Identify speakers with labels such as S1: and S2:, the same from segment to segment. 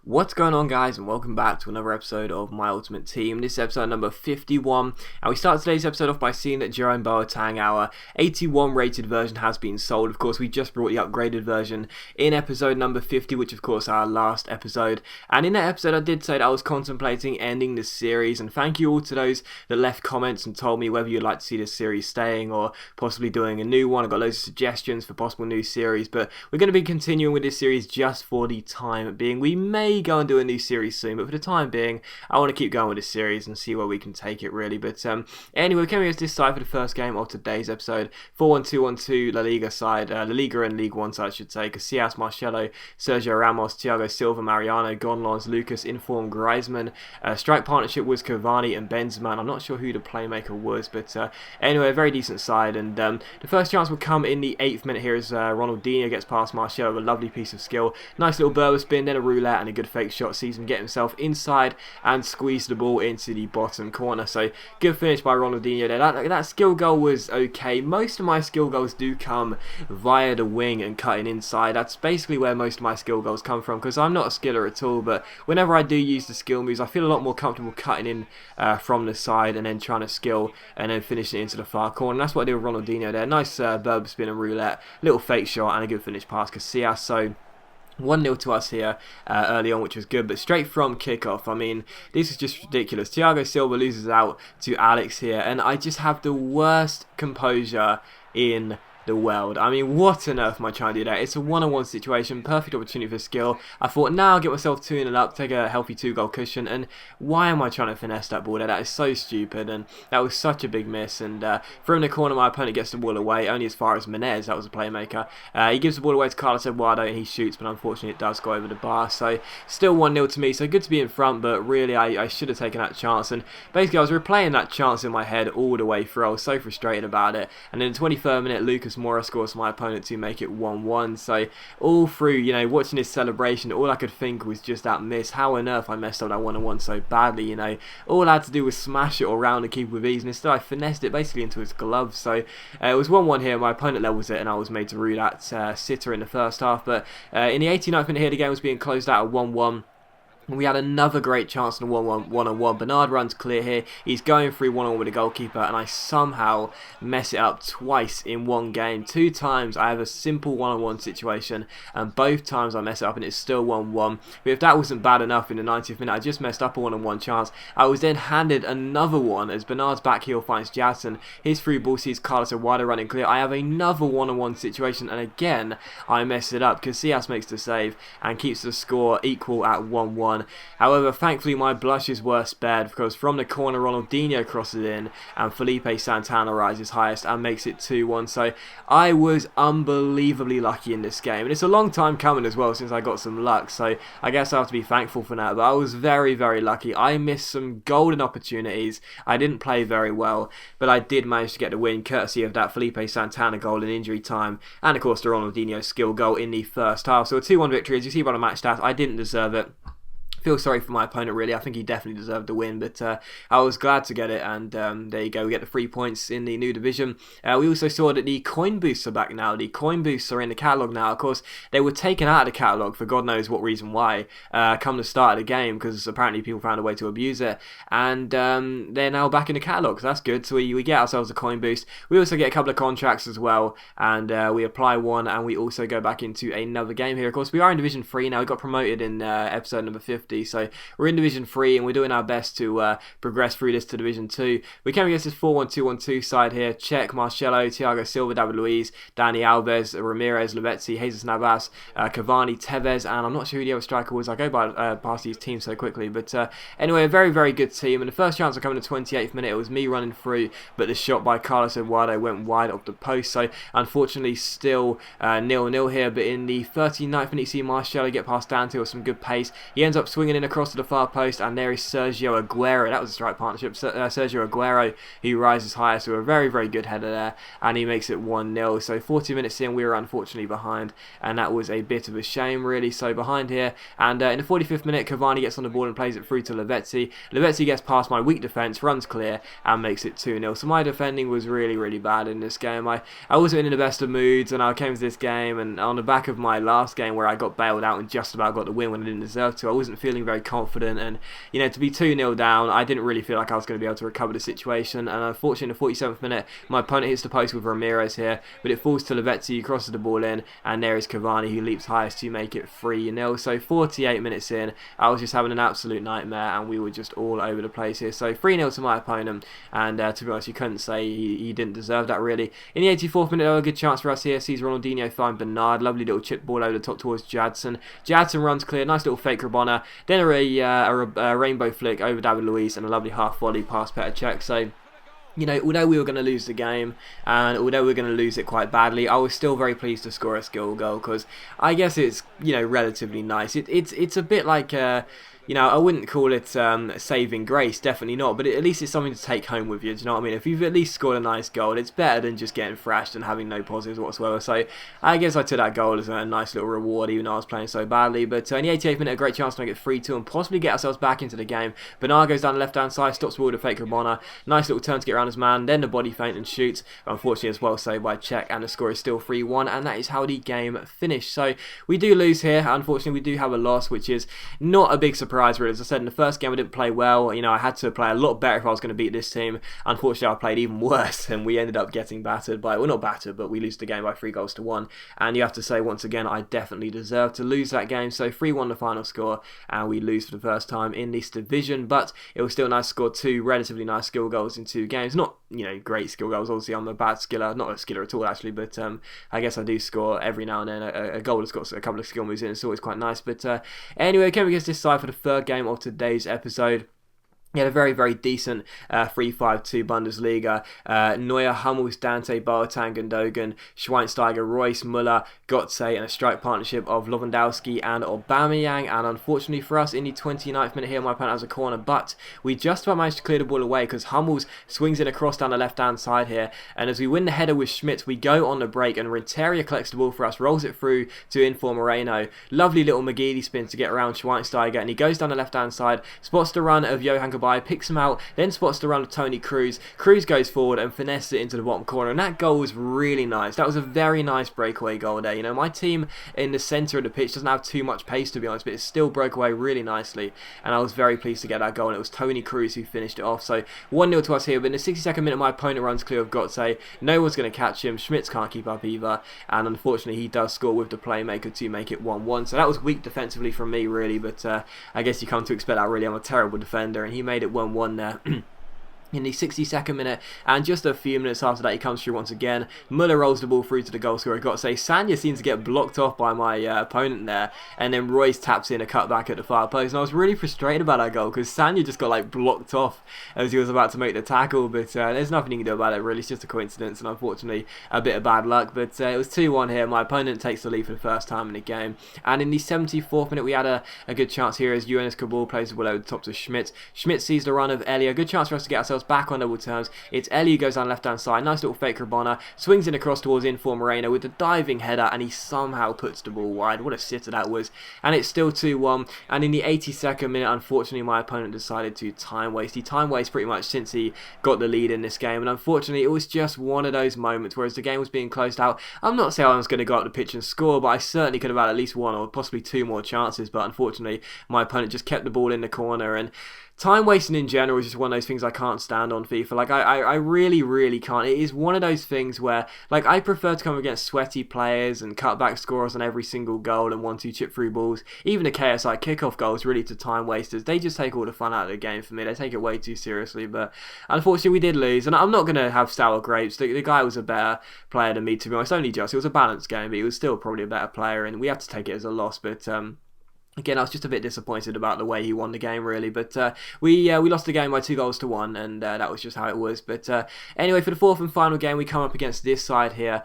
S1: What's going on, guys, and welcome back to another episode of My Ultimate Team. This is episode number 51, and we start today's episode off by seeing that Jerome Boateng, our 81 rated version, has been sold. Of course, we just brought the upgraded version in episode number 50, which of course our last episode, and in that episode I did say that I was contemplating ending this series, and thank you all to those that left comments and told me whether you'd like to see this series staying or possibly doing a new one. I got loads of suggestions for possible new series, but we're going to be continuing with this series just for the time being. We may go and do a new series soon, but for the time being I want to keep going with this series and see where we can take it, really. But anyway, coming to this side for the first game of today's episode. 4-1-2-1-2 La Liga side, La Liga and League One side I should say. Casillas, Marcelo, Sergio Ramos, Thiago Silva, Mariano, Gonzalez, Lucas, Inform, Griezmann. Strike partnership was Cavani and Benzema. I'm not sure who the playmaker was, but anyway, a very decent side. And the first chance will come in the 8th minute here as Ronaldinho gets past Marcelo with a lovely piece of skill. Nice little Berber spin, then a roulette and a good fake shot, sees him get himself inside and squeeze the ball into the bottom corner. So good finish by Ronaldinho there. That skill goal was okay. Most of my skill goals do come via the wing and cutting inside. That's basically where most of my skill goals come from, because I'm not a skiller at all, but whenever I do use the skill moves I feel a lot more comfortable cutting in from the side and then trying to skill and then finishing it into the far corner. And that's what I did with Ronaldinho there. Nice Berber spin and roulette, little fake shot and a good finish past Casillas. So 1-0 to us here early on, which was good, but straight from kickoff, I mean, this is just ridiculous. Thiago Silva loses out to Alex here, and I just have the worst composure in the world. I mean, what on earth am I trying to do there? It's a one-on-one situation, perfect opportunity for skill. I thought, now I'll get myself 2-0 up, take a healthy 2-goal cushion, and why am I trying to finesse that ball there? That is so stupid, and that was such a big miss. And from the corner, my opponent gets the ball away, only as far as Menez, that was a playmaker. He gives the ball away to Carlos Eduardo, and he shoots, but unfortunately it does go over the bar. So still 1-0 to me, so good to be in front, but really I should have taken that chance. And basically I was replaying that chance in my head all the way through. I was so frustrated about it. And in the 23rd minute, Lucas Moura scores for my opponent to make it 1-1. So all through, you know, watching this celebration, all I could think was just that miss. How on earth I messed up that 1-1 so badly, you know. All I had to do was smash it all round the keeper with ease, and instead I finessed it basically into his glove. So it was 1-1 here. My opponent levels it, and I was made to rue that sitter in the first half. But in the 89th minute here, the game was being closed out at 1-1. We had another great chance in a one-on-one. Bernard runs clear here. He's going through one-on-one with the goalkeeper, and I somehow mess it up twice in one game. 2 times I have a simple one-on-one situation, and both times I mess it up, and it's still 1-1. But if that wasn't bad enough, in the 90th minute, I just messed up a one-on-one chance. I was then handed another one as Bernard's back heel finds Jadson. His through ball sees Carlos Eduardo running clear. I have another one-on-one situation, and again I mess it up. Casillas makes the save and keeps the score equal at 1-1. However, thankfully my blushes were spared, because from the corner Ronaldinho crosses in and Felipe Santana rises highest and makes it 2-1. So I was unbelievably lucky in this game, and it's a long time coming as well since I got some luck, so I guess I have to be thankful for that. But I was very, very lucky. I missed some golden opportunities. I didn't play very well, but I did manage to get the win courtesy of that Felipe Santana goal in injury time, and of course the Ronaldinho skill goal in the first half. So a 2-1 victory. As you see by the match stats, I didn't deserve it. Feel sorry for my opponent, really. I think he definitely deserved the win, but I was glad to get it, and there you go. We get the 3 points in the new division. We also saw that the coin boosts are back now. The coin boosts are in the catalogue now. Of course, they were taken out of the catalogue for God knows what reason why, come the start of the game, because apparently people found a way to abuse it, and they're now back in the catalogue, so that's good. So we get ourselves a coin boost. We also get a couple of contracts as well, and we apply one, and we also go back into another game here. Of course, we are in Division 3 now. We got promoted in episode number 50. So we're in Division 3 and we're doing our best to progress through this to Division 2. We came against this 4-1-2-1-2 side here. Czech, Marcelo, Thiago Silva, David Luiz, Dani Alves, Ramirez, Lavezzi, Jesus Navas, Cavani, Tevez, and I'm not sure who the other striker was. I go by past these teams so quickly. But anyway, a very, very good team. And the first chance I come in the 28th minute, it was me running through, but the shot by Carlos Eduardo went wide off the post. So unfortunately still 0-0 here. But in the 39th minute, you see Marcelo get past Dante with some good pace. He ends up switching swinging in across to the far post, and there is Sergio Aguero. That was the strike partnership. Sergio Aguero, who rises higher, so a very, very good header there, and he makes it 1-0. So 40 minutes in, we were unfortunately behind, and that was a bit of a shame, really. So behind here, and in the 45th minute, Cavani gets on the ball and plays it through to Lavezzi. Lavezzi gets past my weak defence, runs clear, and makes it 2-0. So my defending was really, really bad in this game. I wasn't in the best of moods, and I came to this game, and on the back of my last game where I got bailed out and just about got the win when I didn't deserve to, I wasn't feeling very confident, and to be 2-0 down, I didn't really feel like I was going to be able to recover the situation, and unfortunately in the 47th minute, my opponent hits the post with Ramirez here, but it falls to Lavezzi, he crosses the ball in, and there is Cavani who leaps highest to make it 3-0. So 48 minutes in, I was just having an absolute nightmare, and we were just all over the place here. So 3-0 to my opponent, and to be honest, you couldn't say he didn't deserve that, really. In the 84th minute, a good chance for us here, sees Ronaldinho find Bernard, lovely little chip ball over the top towards Jadson. Jadson runs clear, nice little fake Rabona, then a rainbow flick over David Luiz, and a lovely half volley past Petr Cech. So although we were going to lose the game, and although we were going to lose it quite badly, I was still very pleased to score a skill goal, because I guess it's, relatively nice. It's a bit like, I wouldn't call it saving grace, definitely not, but at least it's something to take home with you, do you know what I mean? If you've at least scored a nice goal, it's better than just getting thrashed and having no positives whatsoever. So I guess I took that goal as a nice little reward, even though I was playing so badly. But in the 88th minute, a great chance to make it 3-2 and possibly get ourselves back into the game. Bernard goes down the left-hand side, stops the ball with a fake Rabona. Nice little turn to get around his man, then the body feint and shoots. Unfortunately as well saved by Cech, and the score is still 3-1, and that is how the game finished. So we do lose here. Unfortunately, we do have a loss, which is not a big surprise, really. As I said, in the first game I didn't play well. I had to play a lot better if I was going to beat this team. Unfortunately, I played even worse, and we ended up getting battered by, well, not battered, but we lose the game by 3-1. And you have to say, once again, I definitely deserved to lose that game. So 3-1 the final score, and we lose for the first time in this division. But it was still nice to score 2 relatively nice skill goals in 2 games. Not, great skill goals. Obviously, I'm a bad skiller. Not a skiller at all, actually, but I guess I do score every now and then. A goal that's got a couple of skill moves in. It's always quite nice. But anyway, came against this side for the 3rd game of today's episode. He had a very, very decent 3-5-2 Bundesliga. Neuer, Hummels, Dante, Boateng, Gundogan, Schweinsteiger, Royce, Müller, Götze, and a strike partnership of Lewandowski and Aubameyang. And unfortunately for us, in the 29th minute here, my opponent has a corner, but we just about managed to clear the ball away because Hummels swings it across down the left-hand side here. And as we win the header with Schmidt, we go on the break, and Renteria collects the ball for us, rolls it through to Inform Moreno. Lovely little McGeady spin to get around Schweinsteiger, and he goes down the left-hand side, spots the run of Johan picks him out, then spots the run of Tony Cruz. Cruz goes forward and finesses it into the bottom corner, and that goal was really nice. That was a very nice breakaway goal there. My team in the centre of the pitch doesn't have too much pace, to be honest, but it still broke away really nicely, and I was very pleased to get that goal, and it was Tony Cruz who finished it off. So 1-0 to us here, but in the 62nd minute, my opponent runs clear of Götze. No one's going to catch him. Schmitz can't keep up either, and unfortunately, he does score with the playmaker to make it 1-1. So that was weak defensively from me, really, but I guess you come to expect that, really. I'm a terrible defender, and he made it 1-1 there. In the 62nd minute, and just a few minutes after that, he comes through once again. Müller rolls the ball through to the goal scorer. I've got to say, Sanya seems to get blocked off by my opponent there, and then Royce taps in a cutback at the far post. And I was really frustrated about that goal because Sanya just got blocked off as he was about to make the tackle. But there's nothing you can do about it, really. It's just a coincidence, and unfortunately, a bit of bad luck. But it was 2-1 here. My opponent takes the lead for the first time in the game. And in the 74th minute, we had a good chance here as Jonas Kabul plays the ball over the top to Schmidt. Schmidt sees the run of Elia. Good chance for us to get ourselves back on double terms. It's Ellie who goes down left hand side, nice little fake Rabona, swings in across towards Inform Moreno with the diving header, and he somehow puts the ball wide. What a sitter that was. And it's still 2-1, and in the 82nd minute, unfortunately, my opponent decided to time waste. He time wasted pretty much since he got the lead in this game, and unfortunately, it was just one of those moments whereas the game was being closed out. I'm not saying I was going to go up the pitch and score, but I certainly could have had at least 1 or possibly 2 more chances, but unfortunately, my opponent just kept the ball in the corner, and time wasting in general is just one of those things I can't stand on FIFA. I really, really can't. It is one of those things where, I prefer to come against sweaty players and cutback scorers on every single goal and 1-2 chip through balls. Even the KSI kickoff goals, really, to time wasters. They just take all the fun out of the game for me. They take it way too seriously. But unfortunately, we did lose. And I'm not going to have sour grapes. The guy was a better player than me, to be honest. Only just. It was a balanced game, but he was still probably a better player. And we had to take it as a loss. But Again, I was just a bit disappointed about the way he won the game, really. But we lost the game by 2 goals to 1, and that was just how it was. But anyway, for the fourth and final game, we come up against this side here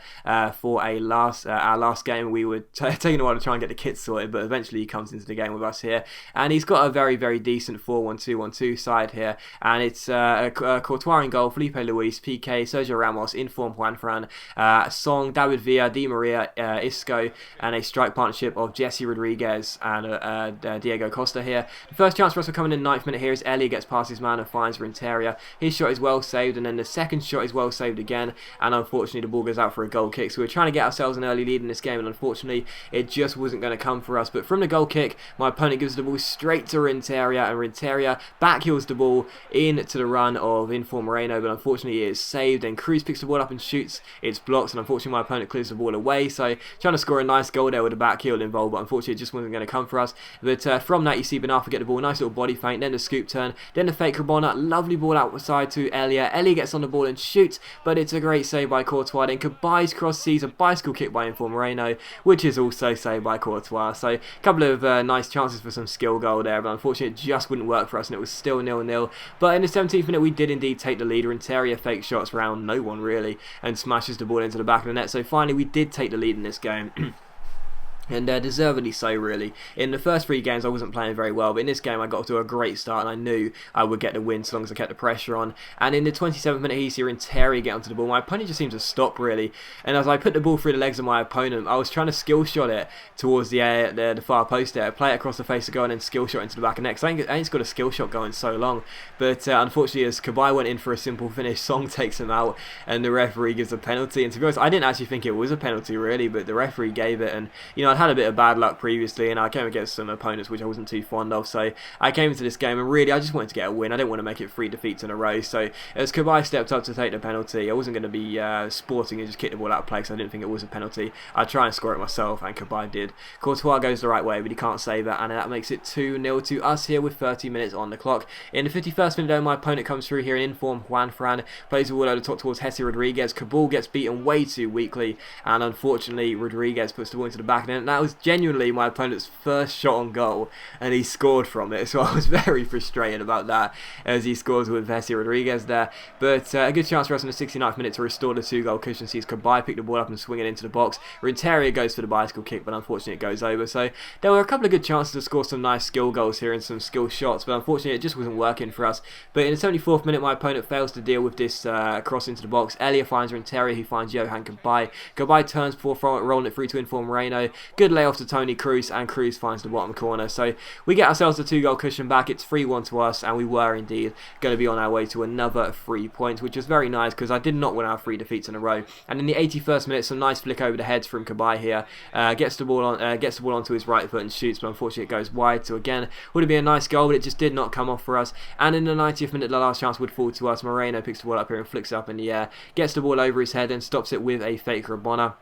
S1: for our last game. We were taking a while to try and get the kit sorted, but eventually he comes into the game with us here, and he's got a very, very decent 4-1-2-1-2 side here, and it's Courtois in goal, Felipe Luis, PK, Sergio Ramos, inform Juanfran, Song, David Villa, Di Maria, Isco, and a strike partnership of Jesse Rodriguez and Diego Costa here. The first chance for us coming in the 9th minute here is Ellie gets past his man and finds Renteria. His shot is well saved, and then the second shot is well saved again, and unfortunately the ball goes out for a goal kick. So we're trying to get ourselves an early lead in this game, and unfortunately it just wasn't going to come for us. But from the goal kick, my opponent gives the ball straight to Renteria, and Renteria backheels the ball into the run of Inform Moreno, but unfortunately it is saved, and Cruz picks the ball up and shoots. It's blocked, and unfortunately my opponent clears the ball away. So trying to score a nice goal there with a backheel involved, but unfortunately it just wasn't going to come for us. But from that, you see Ben Arfa get the ball, nice little body feint, then the scoop turn, then the fake Rabona, lovely ball outside to Elia. Elia gets on the ball and shoots, but it's a great save by Courtois. Then Kabai's cross sees a bicycle kick by Inform Moreno, which is also saved by Courtois. So a couple of nice chances for some skill goal there, but unfortunately it just wouldn't work for us, and it was still 0-0. But in the 17th minute, we did indeed take the lead. Renteria fake shots round no one really, and smashes the ball into the back of the net. So finally, we did take the lead in this game. And deservedly so, really. In the first 3 games I wasn't playing very well, but in this game I got off to a great start, and I knew I would get the win so long as I kept the pressure on. And in the 27th minute, you see Renteria get onto the ball. My opponent just seemed to stop, really. And as I put the ball through the legs of my opponent, I was trying to skill shot it towards the far post there, play it across the face of goal, and then skill shot into the back of the net. Because I ain't got a skill shot going so long. But unfortunately, as Kabai went in for a simple finish, Song takes him out, and the referee gives a penalty. And to be honest, I didn't actually think it was a penalty, really, but the referee gave it. And, you know, I'd had a bit of bad luck previously, and I came against some opponents which I wasn't too fond of, so I came into this game and really I just wanted to get a win. I didn't want to make it 3 defeats in a row. So as Kabai stepped up to take the penalty, I wasn't going to be sporting and just kick the ball out of play, because I didn't think it was a penalty. I'd try and score it myself, and Kabai did. Courtois goes the right way, but he can't save it, and that makes it 2-0 to us here with 30 minutes on the clock. In the 51st minute, though, my opponent comes through here in inform. Juanfran plays the ball over the top towards Jesse Rodriguez. Kabul gets beaten way too weakly, and unfortunately Rodriguez puts the ball into the back of the net. That was genuinely my opponent's first shot on goal, and he scored from it, so I was very frustrated about that as he scores with Jesse Rodriguez there. But a good chance for us in the 69th minute to restore the 2-goal cushion. Sees Kabai pick the ball up and swing it into the box. Renteria goes for the bicycle kick, but unfortunately it goes over. So there were a couple of good chances to score some nice skill goals here and some skill shots, but unfortunately it just wasn't working for us. But in the 74th minute, my opponent fails to deal with this cross into the box. Elia finds Renteria, who finds Johan Kabai. Kabai turns before rolling it through to inform Moreno. Good layoff to Tony Cruz, and Cruz finds the bottom corner. So we get ourselves a 2-goal cushion back. It's 3-1 to us, and we were indeed going to be on our way to another 3 points, which was very nice because I did not win our 3 defeats in a row. And in the 81st minute, some nice flick over the heads from Kabai here. Gets the ball onto his right foot and shoots, but unfortunately it goes wide. So again, would have been a nice goal, but it just did not come off for us. And in the 90th minute, the last chance would fall to us. Moreno picks the ball up here and flicks it up in the air, gets the ball over his head and stops it with a fake Rabona.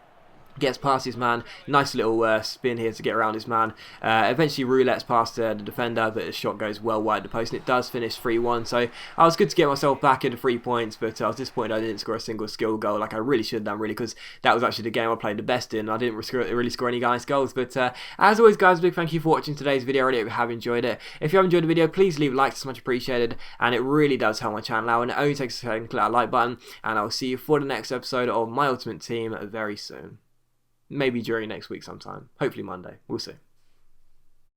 S1: Gets past his man, nice little spin here to get around his man. Eventually roulette's past the defender, but the shot goes well wide the post, and it does finish 3-1. So I was good to get myself back into 3 points, but I was disappointed I didn't score a single skill goal like I really should have done, really, because that was actually the game I played the best in. I didn't really score any nice goals. But as always, guys, a big thank you for watching today's video. I really hope you have enjoyed it. If you have enjoyed the video, please leave a like, it's much appreciated, and it really does help my channel out, and it only takes a second to click that like button, and I'll see you for the next episode of My Ultimate Team very soon. Maybe during next week sometime. Hopefully Monday. We'll see.